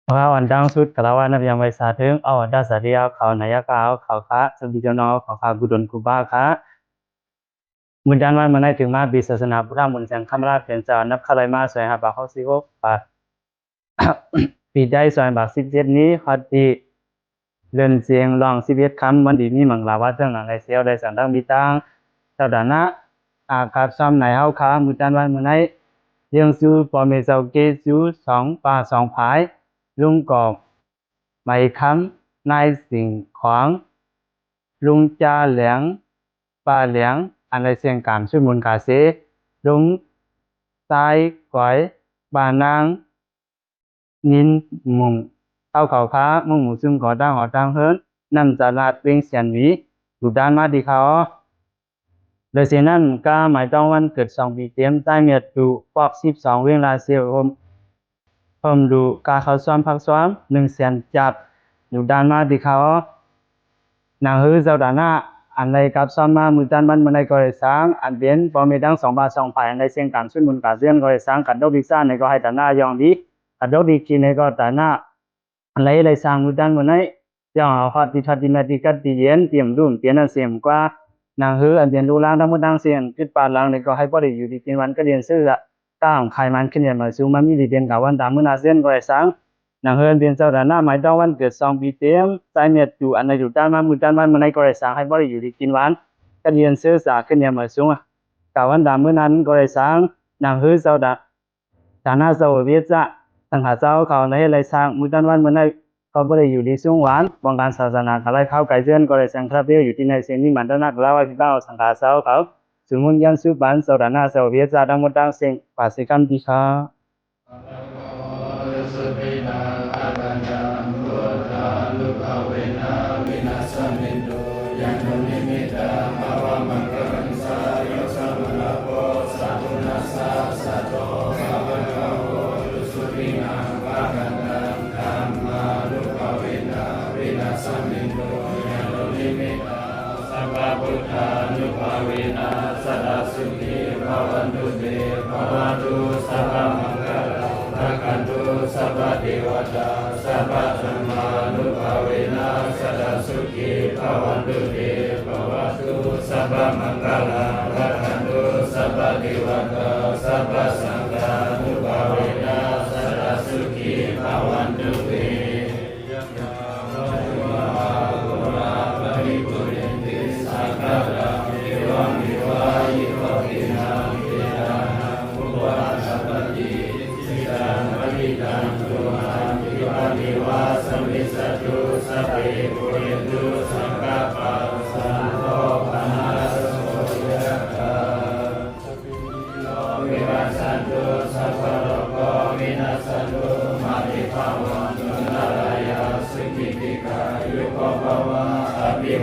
Pengalaman dangsut kalawan yang mai sadeung awada sadia kau naya kau ka sebijono kau gudon kuba ka mundan wan manai ถึงมาบิศาสนาพุทธมุนแสงคำราเป็นเจ้านับคาไลมาสวยหาบา66ปาปีได้สวยบา17นี้ฮอดดีเล่นเสียงร้อง11คำมันดีมีหมังลาว่าเรื่องอะไรเสียวได้สังดังมีตังเจ้าดานะกับซ้ำในเฮาคามุจันวันมื้อไหนเรื่องซูปอเมเจ้าเกซู2ป่า2ภายลุงกอกไหมคำนายสิ่งของลุงจาเหลียงป่าเหลียงอันไรเสียงกามชื่อมูลกาเสลุงตายก๋อยป่านางนินมุงเอาเขาค้ามุ่งหมู่ซึ่งก่อตั้งหอตั้งเฮิรนนำจาลาดเวียงเสียนหวีอยู่ด้านมาดีเขาโดยเสียนั้นก็หมายต้องวันเกิด2ปีเต็มใต้เมียดูฟอก12เวลาเสียวผมดูกาเขาซ้อมพักซ้อม1แสนจับอยู่ด้านมาดีเขานางฮือเจ้าดานะอันไรกับซ้อมมามือจันมันในก็ได้สร้างอันเบียนพอมีดัง2บาท2ภายอันไรเสียงการสุนมุนกาเซียนก็ได้สร้างกันดอกดิซ่าในก็ให้ตาหน้ายองดีกันดอกดิกีในก็ตาหน้าอันไรสร้างมือจันมื้อไหนย่องเอาฮอดที่ทัดดิแมติกัดดิเย็นเตรียมรุ่มเปลี่ยนอันเสียมกว่านางฮืออันเรียนรู้ล้างทั้งหมดดังเสียนคิดปานหลังในก็ให้บ่ได้อยู่ดีกินวันก็เรียนซื่อละก้าวขายมันขึ้นมาสู่มันมีดีเด่นกับวันตามมื้อนาเซียนก็ได้สร้างนางเฮือนเรียนเจ้าดานะหมายต้องวันเกิด2ปีเต็มใต้เมียอยู่อันในอยู่ด้านมามือจันมันมื้อไหนก็ได้สร้างให้บ่ได้อยู่ดีกินวันก็เรียนซื่อสาขึ้นมาสู่กับวันตามมื้อนั้นก็ได้สร้างนางฮือเจ้าดานะเจ้าเวียจะสังหาเจ้าเขาในไรสร้างมื้อจันวันมื้อไหนก็บ่ได้อยู่ดีสูงหวานป้องกันศาสนาก็ได้เข้าไกลเจือนก็ได้สังฆราชอยู่ที่ในเส้นนี้มันตนักแล้วว่าพี่เจ้าสังฆาเจ้าเขาสมุนยันสุบันเจ้าดานะเจ้าเวียจะทั้งหมดทั้งสิ่งปาสิกรรมดีค่ะพุทธานุภาเวนะสัตสุขีภวันตุเตภวตุสัพพมังคลังรักขันตุสัพพเทวตาสัพพธัมมานุภาเวนะสัตสุขีภวันตุเตภวตุสัพพมังคลังรักขันตุสัพพเทวตาสัพพสังฆานุภาเวนะสัตสุขีภวันตุเต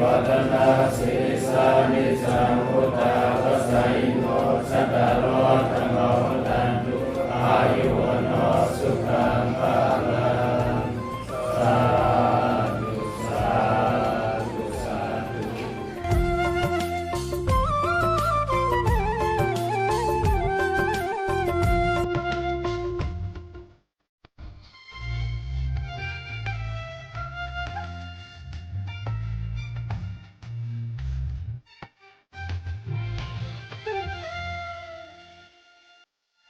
วัฒนาสิสานิสังพุทธาสัยโนสัตตโร